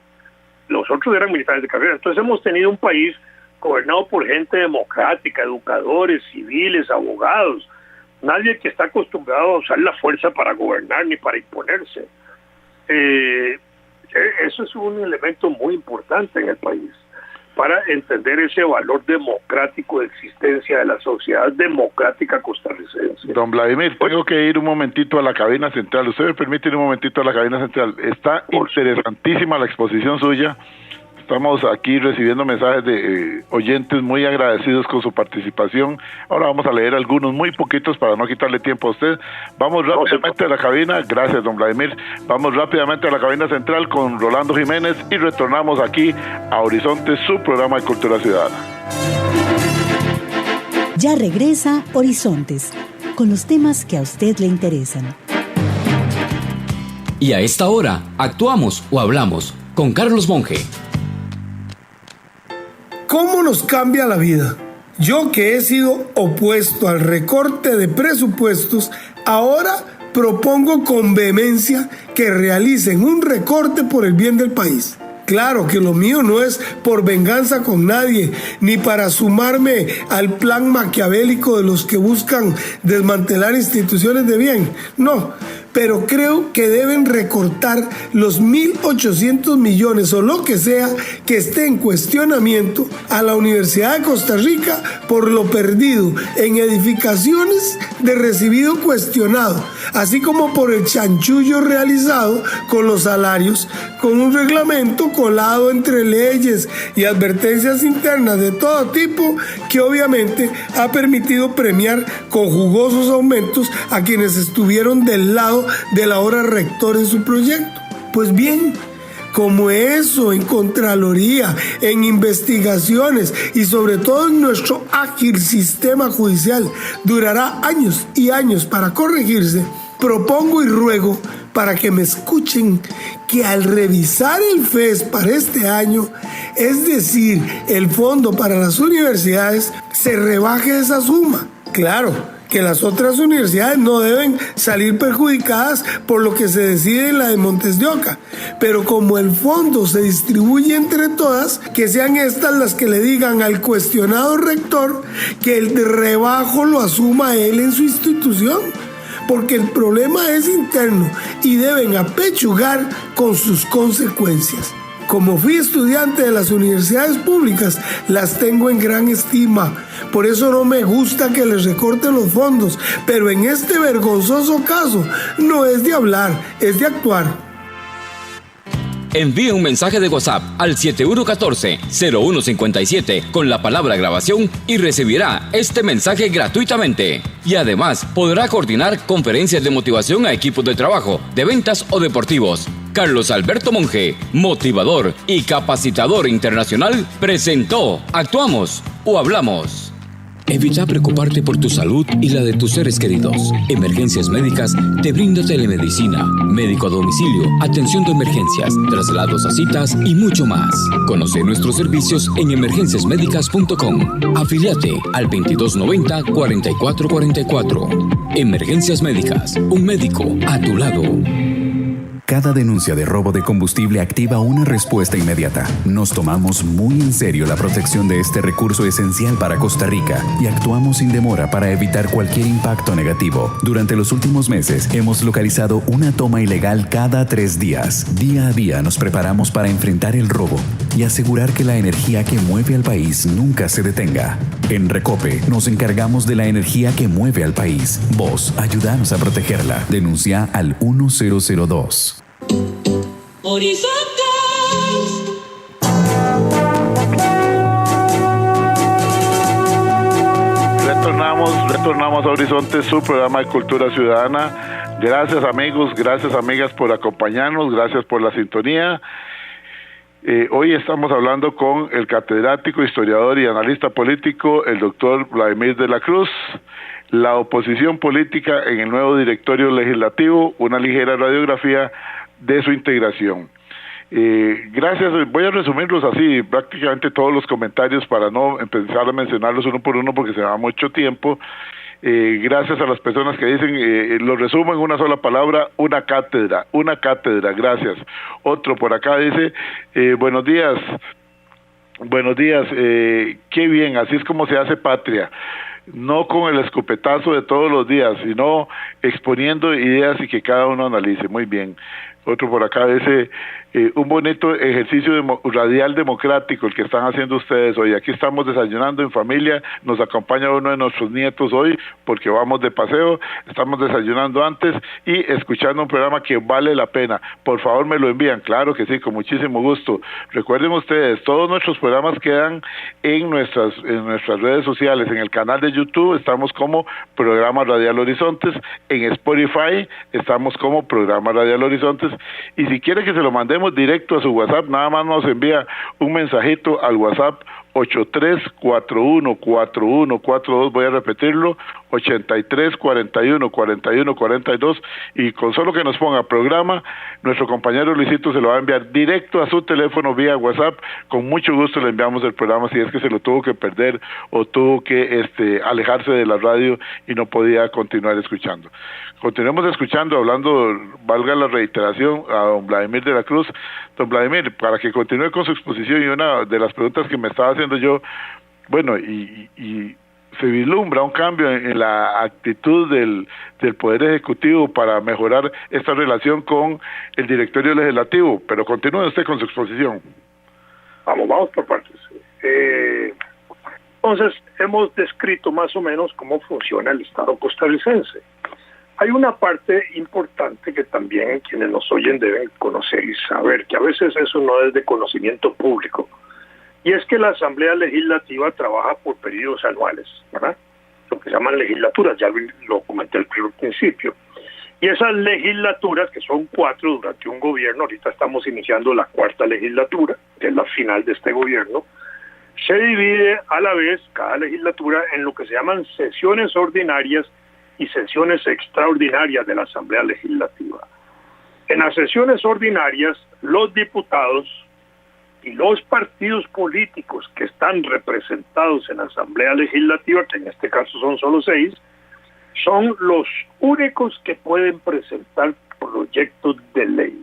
Los otros eran militares de carrera. Entonces hemos tenido un país gobernado por gente democrática, educadores, civiles, abogados. Nadie que está acostumbrado a usar la fuerza para gobernar ni para imponerse. Eso es un elemento muy importante en el país para entender ese valor democrático de existencia de la sociedad democrática costarricense. Don Vladimir, tengo que ir un momentito a la cabina central. ¿Usted me permite ir un momentito a la cabina central? Está interesantísima la exposición suya. Estamos aquí recibiendo mensajes de oyentes muy agradecidos con su participación. Ahora vamos a leer algunos, muy poquitos para no quitarle tiempo a usted. Vamos rápidamente a la cabina. Gracias, don Vladimir. Vamos rápidamente a la cabina central con Rolando Jiménez y retornamos aquí a Horizonte, su programa de Cultura Ciudadana. Ya regresa Horizontes, con los temas que a usted le interesan. Y a esta hora, actuamos o hablamos con Carlos Monge. ¿Cómo nos cambia la vida? Yo, que he sido opuesto al recorte de presupuestos, ahora propongo con vehemencia que realicen un recorte por el bien del país. Claro que lo mío no es por venganza con nadie, ni para sumarme al plan maquiavélico de los que buscan desmantelar instituciones de bien. No, pero creo que deben recortar los 1.800 millones o lo que sea que esté en cuestionamiento a la Universidad de Costa Rica por lo perdido en edificaciones de recibido cuestionado, así como por el chanchullo realizado con los salarios, con un reglamento colado entre leyes y advertencias internas de todo tipo que obviamente ha permitido premiar con jugosos aumentos a quienes estuvieron del lado del ahora rector en su proyecto. Pues bien, como eso en Contraloría, en investigaciones y sobre todo en nuestro ágil sistema judicial durará años y años para corregirse, propongo y ruego para que me escuchen que al revisar el FES para este año, es decir, el fondo para las universidades, se rebaje esa suma. Claro, que las otras universidades no deben salir perjudicadas por lo que se decide en la de Montes de Oca, pero como el fondo se distribuye entre todas, que sean estas las que le digan al cuestionado rector que el rebajo lo asuma él en su institución, porque el problema es interno y deben apechugar con sus consecuencias. Como fui estudiante de las universidades públicas, las tengo en gran estima. Por eso no me gusta que les recorten los fondos. Pero en este vergonzoso caso, no es de hablar, es de actuar. Envíe un mensaje de WhatsApp al 7114-0157 con la palabra grabación y recibirá este mensaje gratuitamente. Y además podrá coordinar conferencias de motivación a equipos de trabajo, de ventas o deportivos. Carlos Alberto Monge, motivador y capacitador internacional, presentó Actuamos o Hablamos. Evita preocuparte por tu salud y la de tus seres queridos. Emergencias Médicas te brinda telemedicina, médico a domicilio, atención de emergencias, traslados a citas y mucho más. Conoce nuestros servicios en emergenciasmedicas.com. Afíliate al 2290-4444. Emergencias Médicas, un médico a tu lado. Cada denuncia de robo de combustible activa una respuesta inmediata. Nos tomamos muy en serio la protección de este recurso esencial para Costa Rica y actuamos sin demora para evitar cualquier impacto negativo. Durante los últimos meses hemos localizado una toma ilegal cada 3 días. Día a día nos preparamos para enfrentar el robo y asegurar que la energía que mueve al país nunca se detenga. En Recope nos encargamos de la energía que mueve al país. Vos, ayúdanos a protegerla. Denuncia al 1002. Horizontes. Retornamos a Horizontes, su programa de cultura ciudadana. Gracias amigos, gracias amigas por acompañarnos, gracias por la sintonía. Hoy estamos hablando con el catedrático, historiador y analista político, el doctor Vladimir de la Cruz. La oposición política en el nuevo directorio legislativo, una ligera radiografía de su integración. Gracias, voy a resumirlos así, prácticamente todos los comentarios para no empezar a mencionarlos uno por uno porque se va mucho tiempo. Gracias a las personas que dicen, lo resumo en una sola palabra, una cátedra, gracias. Otro por acá dice, buenos días, qué bien, así es como se hace patria. No con el escopetazo de todos los días, sino exponiendo ideas y que cada uno analice. Muy bien. Otro por acá dice, un bonito ejercicio radial democrático el que están haciendo ustedes hoy. Aquí estamos desayunando en familia, nos acompaña uno de nuestros nietos hoy porque vamos de paseo, estamos desayunando antes y escuchando un programa que vale la pena. Por favor me lo envían, claro que sí, con muchísimo gusto. Recuerden ustedes, todos nuestros programas quedan en nuestras redes sociales, en el canal de YouTube estamos como Programa Radial Horizontes, en Spotify estamos como Programa Radial Horizontes, y si quiere que se lo mandemos directo a su WhatsApp, nada más nos envía un mensajito al WhatsApp 83414142, voy a repetirlo, 83414142, y con solo que nos ponga programa, nuestro compañero Luisito se lo va a enviar directo a su teléfono vía WhatsApp. Con mucho gusto le enviamos el programa si es que se lo tuvo que perder o tuvo que alejarse de la radio y no podía continuar escuchando. Continuemos escuchando, hablando, valga la reiteración, a don Vladimir de la Cruz. Don Vladimir, para que continúe con su exposición, y una de las preguntas que me estaba haciendo yo, bueno, y se vislumbra un cambio en la actitud del Poder Ejecutivo para mejorar esta relación con el Directorio Legislativo, pero continúe usted con su exposición. Vamos por partes. Entonces, hemos descrito más o menos cómo funciona el Estado costarricense. Hay una parte importante que también quienes nos oyen deben conocer y saber, que a veces eso no es de conocimiento público, y es que la Asamblea Legislativa trabaja por periodos anuales, ¿verdad? Lo que se llaman legislaturas, ya lo comenté al principio. Y esas legislaturas, que son 4 durante un gobierno, ahorita estamos iniciando la 4ª legislatura, que es la final de este gobierno, se divide a la vez cada legislatura en lo que se llaman sesiones ordinarias y sesiones extraordinarias de la Asamblea Legislativa. En las sesiones ordinarias, los diputados y los partidos políticos que están representados en la Asamblea Legislativa, que en este caso son solo 6, son los únicos que pueden presentar proyectos de ley.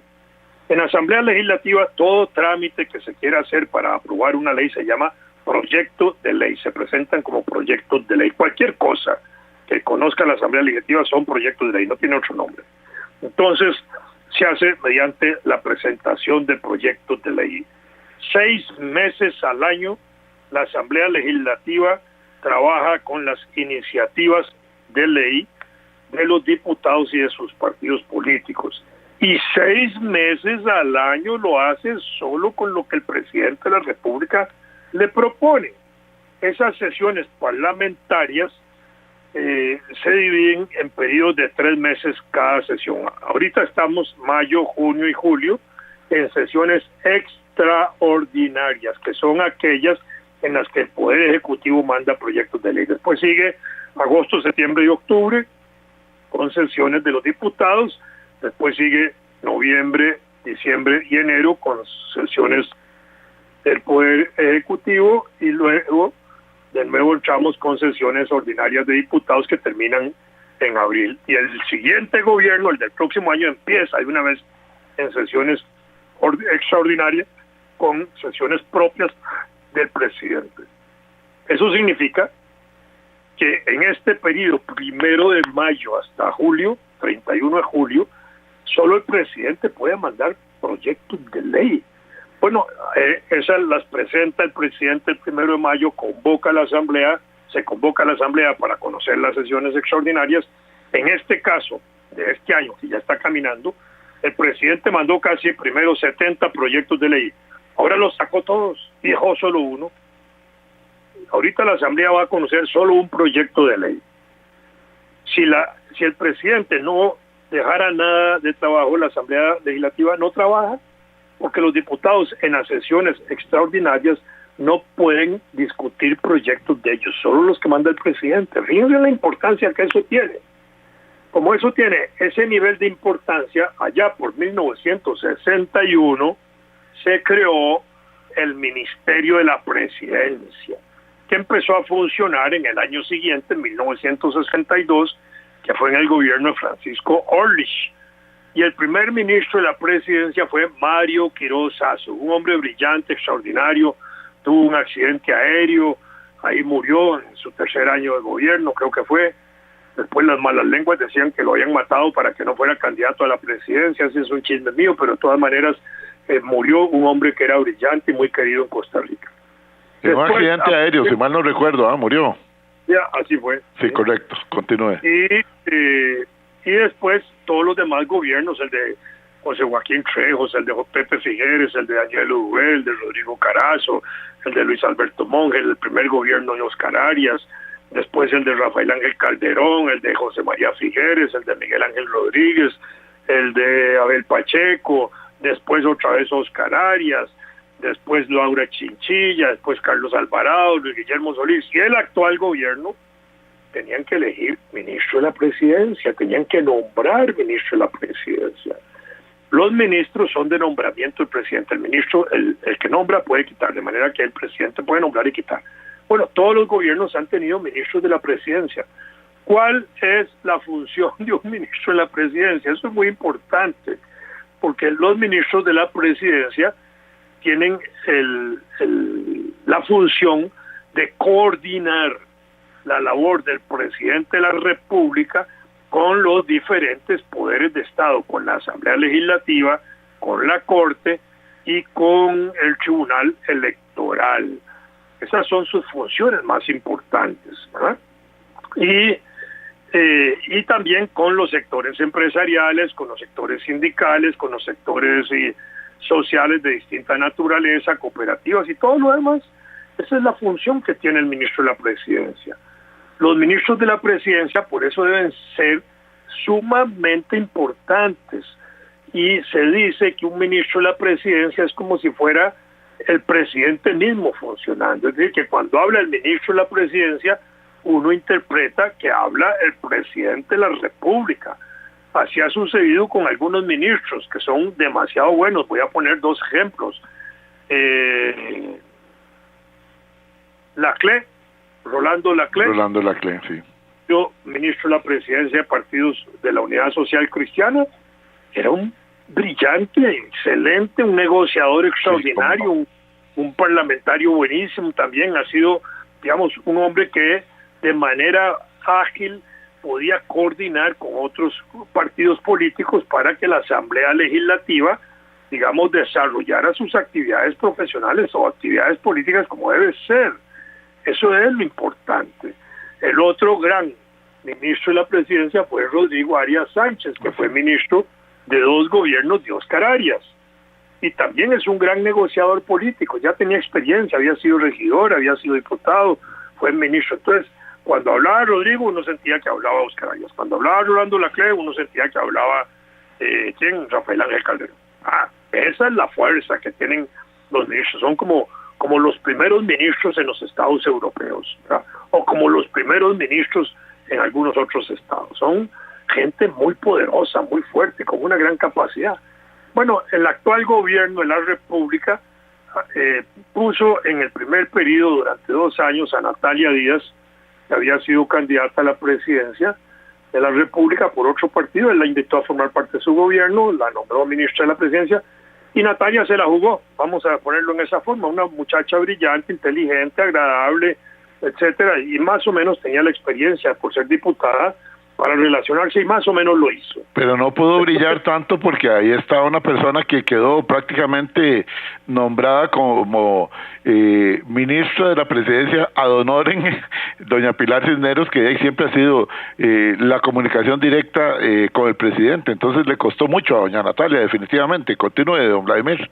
En la Asamblea Legislativa, todo trámite que se quiera hacer para aprobar una ley se llama proyecto de ley, se presentan como proyectos de ley. Cualquier cosa que conozca la Asamblea Legislativa son proyectos de ley, no tiene otro nombre. Entonces, se hace mediante la presentación de proyectos de ley. 6 meses al año, la Asamblea Legislativa trabaja con las iniciativas de ley de los diputados y de sus partidos políticos. Y 6 meses al año lo hace solo con lo que el presidente de la República le propone. Esas sesiones parlamentarias se dividen en periodos de 3 meses cada sesión. Ahorita estamos mayo, junio y julio en sesiones extraordinarias, que son aquellas en las que el Poder Ejecutivo manda proyectos de ley. Después sigue agosto, septiembre y octubre con sesiones de los diputados. Después sigue noviembre, diciembre y enero con sesiones del Poder Ejecutivo, y luego de nuevo entramos con sesiones ordinarias de diputados que terminan en abril. Y el siguiente gobierno, el del próximo año, empieza de una vez en sesiones extraordinarias con sesiones propias del presidente. Eso significa que en este periodo, 1 de mayo hasta julio, 31 de julio, solo el presidente puede mandar proyectos de ley. Bueno, esas las presenta el presidente el 1 de mayo, convoca a la Asamblea, se convoca a la Asamblea para conocer las sesiones extraordinarias. En este caso, de este año, que ya está caminando, el presidente mandó casi primero 70 proyectos de ley. Ahora los sacó todos y dejó solo uno. Ahorita la Asamblea va a conocer solo un proyecto de ley. Si el presidente no dejara nada de trabajo, la Asamblea Legislativa no trabaja, porque los diputados en las sesiones extraordinarias no pueden discutir proyectos de ellos, solo los que manda el presidente. Fíjense la importancia que eso tiene. Como eso tiene ese nivel de importancia, allá por 1961 se creó el Ministerio de la Presidencia, que empezó a funcionar en el año siguiente, en 1962, que fue en el gobierno de Francisco Orlich. Y el primer ministro de la presidencia fue Mario Quiroz Sazo, un hombre brillante, extraordinario, tuvo un accidente aéreo, ahí murió en su 3er año de gobierno, creo que fue. Después las malas lenguas decían que lo habían matado para que no fuera candidato a la presidencia, ese es un chisme mío, pero de todas maneras murió un hombre que era brillante y muy querido en Costa Rica. Un accidente aéreo, si mal no recuerdo, murió. Ya, así fue. Sí, correcto, continúe. Y después todos los demás gobiernos, el de José Joaquín Trejos, el de Pepe Figueres, el de Daniel Uruguay, el de Rodrigo Carazo, el de Luis Alberto Monge, el primer gobierno de Oscar Arias, después el de Rafael Ángel Calderón, el de José María Figueres, el de Miguel Ángel Rodríguez, el de Abel Pacheco, después otra vez Oscar Arias, después Laura Chinchilla, después Carlos Alvarado, Luis Guillermo Solís y el actual gobierno tenían que elegir ministro de la presidencia, tenían que nombrar ministro de la presidencia. Los ministros son de nombramiento del presidente. El ministro, el que nombra puede quitar, de manera que el presidente puede nombrar y quitar. Bueno, todos los gobiernos han tenido ministros de la presidencia. ¿Cuál es la función de un ministro de la presidencia? Eso es muy importante, porque los ministros de la presidencia tienen la función de coordinar la labor del presidente de la República con los diferentes poderes de Estado, con la Asamblea Legislativa, con la Corte y con el Tribunal Electoral. Esas son sus funciones más importantes, ¿verdad? Y también con los sectores empresariales, con los sectores sindicales, con los sectores sociales de distinta naturaleza, cooperativas y todo lo demás. Esa es la función que tiene el ministro de la presidencia. Los ministros de la presidencia por eso deben ser sumamente importantes, y se dice que un ministro de la presidencia es como si fuera el presidente mismo funcionando. Es decir, que cuando habla el ministro de la presidencia, uno interpreta que habla el presidente de la República. Así ha sucedido con algunos ministros que son demasiado buenos. Voy a poner dos ejemplos. Rolando Laclé, sí. Yo, ministro de la presidencia de partidos de la Unidad Social Cristiana, era un brillante, excelente, un negociador extraordinario, sí, un parlamentario buenísimo también. Ha sido, digamos, un hombre que de manera ágil podía coordinar con otros partidos políticos para que la Asamblea Legislativa, digamos, desarrollara sus actividades profesionales o actividades políticas como debe ser. Eso es lo importante. El otro gran ministro de la presidencia fue Rodrigo Arias Sánchez, que fue ministro de 2 gobiernos de Óscar Arias. Y también es un gran negociador político. Ya tenía experiencia, había sido regidor, había sido diputado, fue ministro. Entonces, cuando hablaba Rodrigo, uno sentía que hablaba Óscar Arias. Cuando hablaba Rolando Laclé, uno sentía que hablaba Rafael Ángel Calderón. Esa es la fuerza que tienen los ministros. Son como los primeros ministros en los estados europeos, ¿verdad? O como los primeros ministros en algunos otros estados. Son gente muy poderosa, muy fuerte, con una gran capacidad. Bueno, el actual gobierno de la República puso en el primer periodo durante 2 años a Natalia Díaz, que había sido candidata a la presidencia de la República por otro partido. Él la invitó a formar parte de su gobierno, la nombró ministra de la presidencia, y Natalia se la jugó, vamos a ponerlo en esa forma, una muchacha brillante, inteligente, agradable, etcétera, y más o menos tenía la experiencia por ser diputada para relacionarse, y más o menos lo hizo. Pero no pudo brillar tanto porque ahí está una persona que quedó prácticamente nombrada como ministra de la presidencia ad honorem, doña Pilar Cisneros, que siempre ha sido la comunicación directa con el presidente. Entonces le costó mucho a doña Natalia, definitivamente. Continúe, don Vladimir.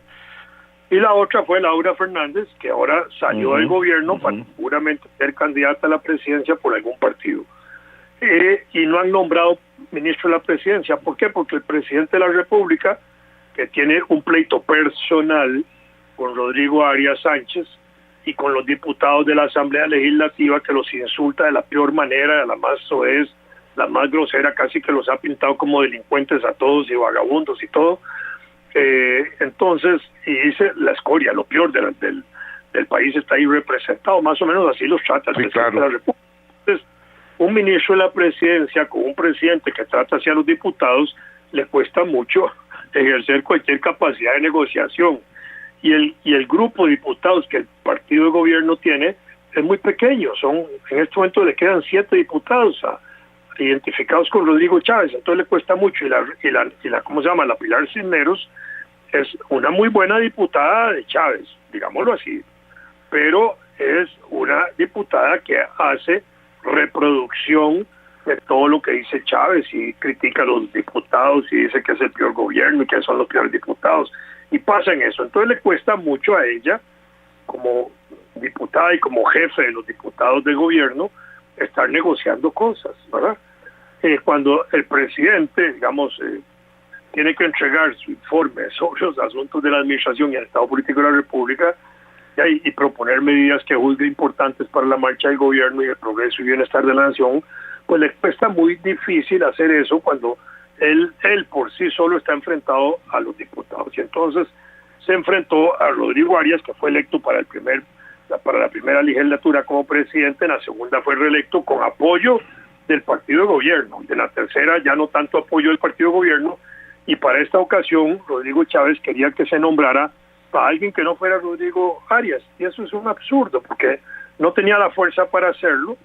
Y la otra fue Laura Fernández, que ahora salió del gobierno para seguramente ser candidata a la presidencia por algún partido. Y no han nombrado ministro de la presidencia. ¿Por qué? Porque el presidente de la República, que tiene un pleito personal con Rodrigo Arias Sánchez y con los diputados de la Asamblea Legislativa, que los insulta de la peor manera, de la más soez, la más grosera, casi que los ha pintado como delincuentes a todos y vagabundos y todo. Entonces, y dice la escoria, lo peor del país está ahí representado, más o menos así los trata el presidente de la República. Entonces, un ministro de la presidencia con un presidente que trata hacia los diputados, le cuesta mucho ejercer cualquier capacidad de negociación. Y el grupo de diputados que el partido de gobierno tiene es muy pequeño. En este momento le quedan 7 diputados identificados con Rodrigo Chávez, entonces le cuesta mucho. Y la ¿cómo se llama? La Pilar Cisneros es una muy buena diputada de Chávez, digámoslo así, pero es una diputada que hace reproducción de todo lo que dice Chávez y critica a los diputados y dice que es el peor gobierno y que son los peores diputados, y pasa en eso. Entonces le cuesta mucho a ella, como diputada y como jefe de los diputados de gobierno, estar negociando cosas, ¿verdad? Cuando el presidente, digamos, tiene que entregar su informe sobre los asuntos de la administración y el estado político de la República y proponer medidas que juzgue importantes para la marcha del gobierno y el progreso y bienestar de la nación, pues le cuesta muy difícil hacer eso cuando él por sí solo está enfrentado a los diputados. Y entonces se enfrentó a Rodrigo Arias, que fue electo para la primera legislatura como presidente, en la segunda fue reelecto con apoyo del partido de gobierno, de la tercera ya no tanto apoyo del partido de gobierno, y para esta ocasión Rodrigo Chávez quería que se nombrara a alguien que no fuera Rodrigo Arias, y eso es un absurdo, porque no tenía la fuerza para hacerlo,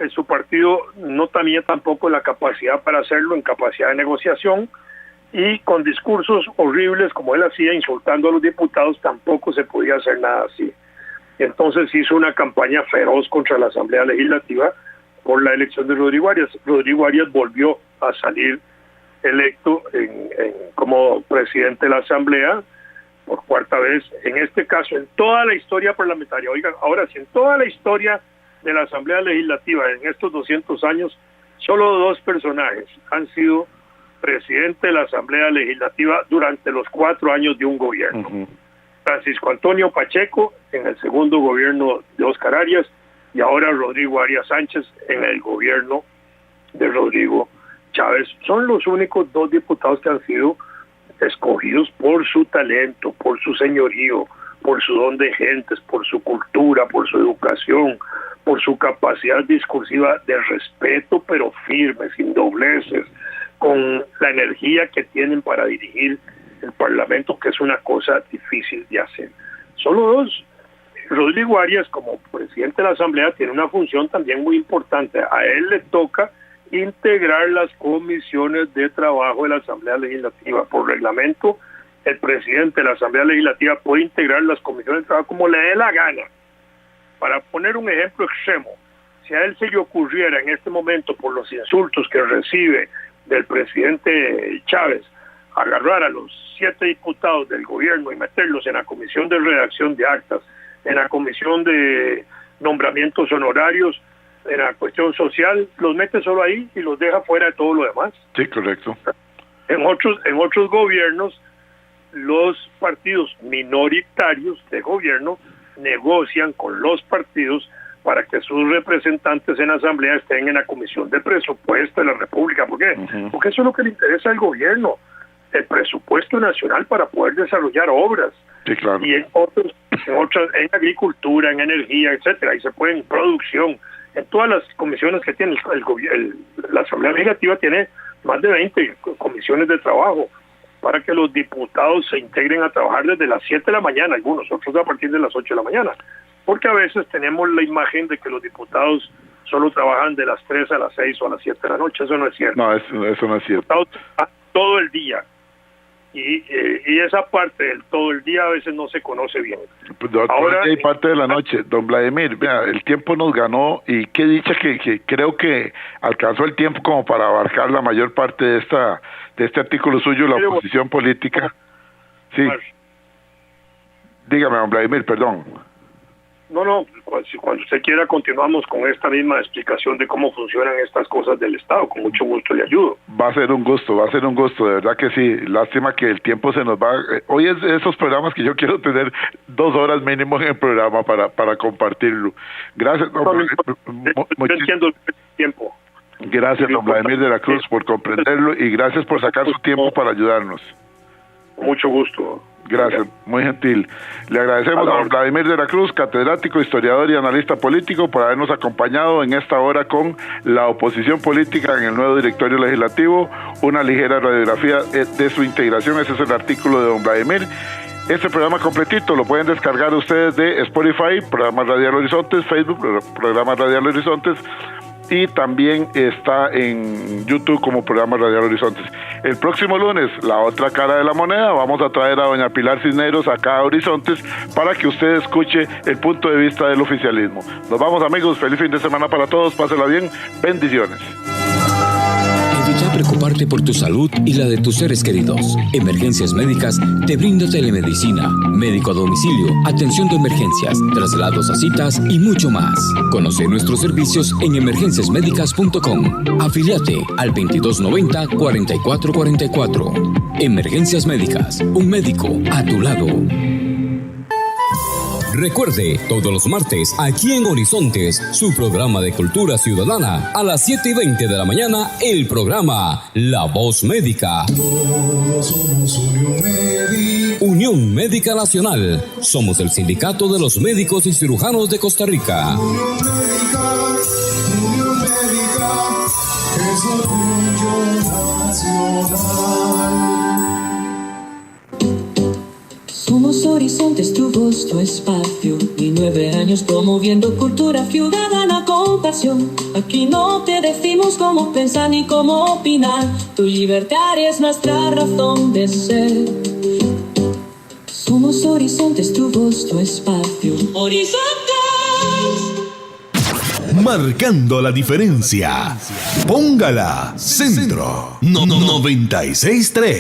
su partido no tenía tampoco la capacidad para hacerlo en capacidad de negociación, y con discursos horribles como él hacía, insultando a los diputados, tampoco se podía hacer nada así. Entonces hizo una campaña feroz contra la Asamblea Legislativa por la elección de Rodrigo Arias. Rodrigo Arias volvió a salir electo como presidente de la Asamblea por cuarta vez, en este caso, en toda la historia parlamentaria. Oigan, ahora sí, en toda la historia de la Asamblea Legislativa, en estos 200 años, solo 2 personajes han sido presidente de la Asamblea Legislativa durante los 4 años de un gobierno. Francisco Antonio Pacheco en el segundo gobierno de Óscar Arias y ahora Rodrigo Arias Sánchez en el gobierno de Rodrigo Chávez. Son los únicos 2 diputados que han sido escogidos por su talento, por su señorío, por su don de gentes, por su cultura, por su educación, por su capacidad discursiva de respeto, pero firme, sin dobleces, con la energía que tienen para dirigir el Parlamento, que es una cosa difícil de hacer. Solo 2. Rodrigo Arias, como presidente de la Asamblea, tiene una función también muy importante. A él le toca integrar las comisiones de trabajo de la Asamblea Legislativa. Por reglamento, el presidente de la Asamblea Legislativa puede integrar las comisiones de trabajo como le dé la gana. Para poner un ejemplo extremo, si a él se le ocurriera en este momento, por los insultos que recibe del presidente Chávez, agarrar a los 7 diputados del gobierno y meterlos en la comisión de redacción de actas, en la comisión de nombramientos honorarios, en la cuestión social, los mete solo ahí y los deja fuera de todo lo demás. Sí, correcto. En otros gobiernos, los partidos minoritarios de gobierno negocian con los partidos para que sus representantes en la Asamblea estén en la Comisión de Presupuesto de la República. ¿Por qué? Porque eso es lo que le interesa al gobierno, el presupuesto nacional para poder desarrollar obras. Sí, claro. Y en en agricultura, en energía, etcétera, y se puede en producción. En todas las comisiones que tiene la Asamblea Legislativa tiene más de 20 comisiones de trabajo para que los diputados se integren a trabajar desde las 7 de la mañana, algunos, otros a partir de las 8 de la mañana. Porque a veces tenemos la imagen de que los diputados solo trabajan de las 3 a las 6 o a las 7 de la noche. Eso no es cierto. No, eso no es cierto. Los diputados trabajan todo el día. Y esa parte del todo el día a veces no se conoce bien. Ahora hay parte de la noche. Don Vladimir, vea, el tiempo nos ganó y qué dicha que creo que alcanzó el tiempo como para abarcar la mayor parte de este artículo suyo, la oposición política. Sí. Dígame, don Vladimir, perdón. No, cuando usted quiera continuamos con esta misma explicación de cómo funcionan estas cosas del Estado. Con mucho gusto le ayudo. Va a ser un gusto, de verdad que sí. Lástima que el tiempo se nos va. Hoy es de esos programas que yo quiero tener 2 horas mínimo en el programa para compartirlo. Gracias. Yo entiendo el tiempo. Gracias, don Vladimir de la Cruz, por comprenderlo y gracias por sacar su tiempo para ayudarnos. Con mucho gusto. Gracias, muy gentil. Le agradecemos a don Vladimir de la Cruz, catedrático, historiador y analista político, por habernos acompañado en esta hora con la oposición política en el nuevo directorio legislativo, una ligera radiografía de su integración. Ese es el artículo de don Vladimir. Este programa completito lo pueden descargar ustedes de Spotify, Programa Radial Horizontes, Facebook, Programa Radial Horizontes, y también está en YouTube como Programa Radial Horizontes. El próximo lunes, la otra cara de la moneda, vamos a traer a doña Pilar Cisneros acá a Horizontes para que usted escuche el punto de vista del oficialismo. Nos vamos, amigos, feliz fin de semana para todos, pásela bien, bendiciones. Evita preocuparte por tu salud y la de tus seres queridos. Emergencias Médicas te brinda telemedicina, médico a domicilio, atención de emergencias, traslados a citas y mucho más. Conoce nuestros servicios en emergenciasmedicas.com. Afíliate al 2290-4444. Emergencias Médicas, un médico a tu lado. Recuerde, todos los martes, aquí en Horizontes, su programa de cultura ciudadana, a las 7:20 de la mañana, el programa La Voz Médica. Todos somos Unión Médica. Unión Médica Nacional. Somos el sindicato de los médicos y cirujanos de Costa Rica. Unión Médica, es orgullo nacional. Somos Horizontes, tu voz, tu espacio. Y 9 años promoviendo cultura ciudadana con pasión. Aquí no te decimos cómo pensar ni cómo opinar. Tu libertad es nuestra razón de ser. Somos Horizontes, tu voz, tu espacio. Horizontes. Marcando la diferencia. Póngala Centro 96.3.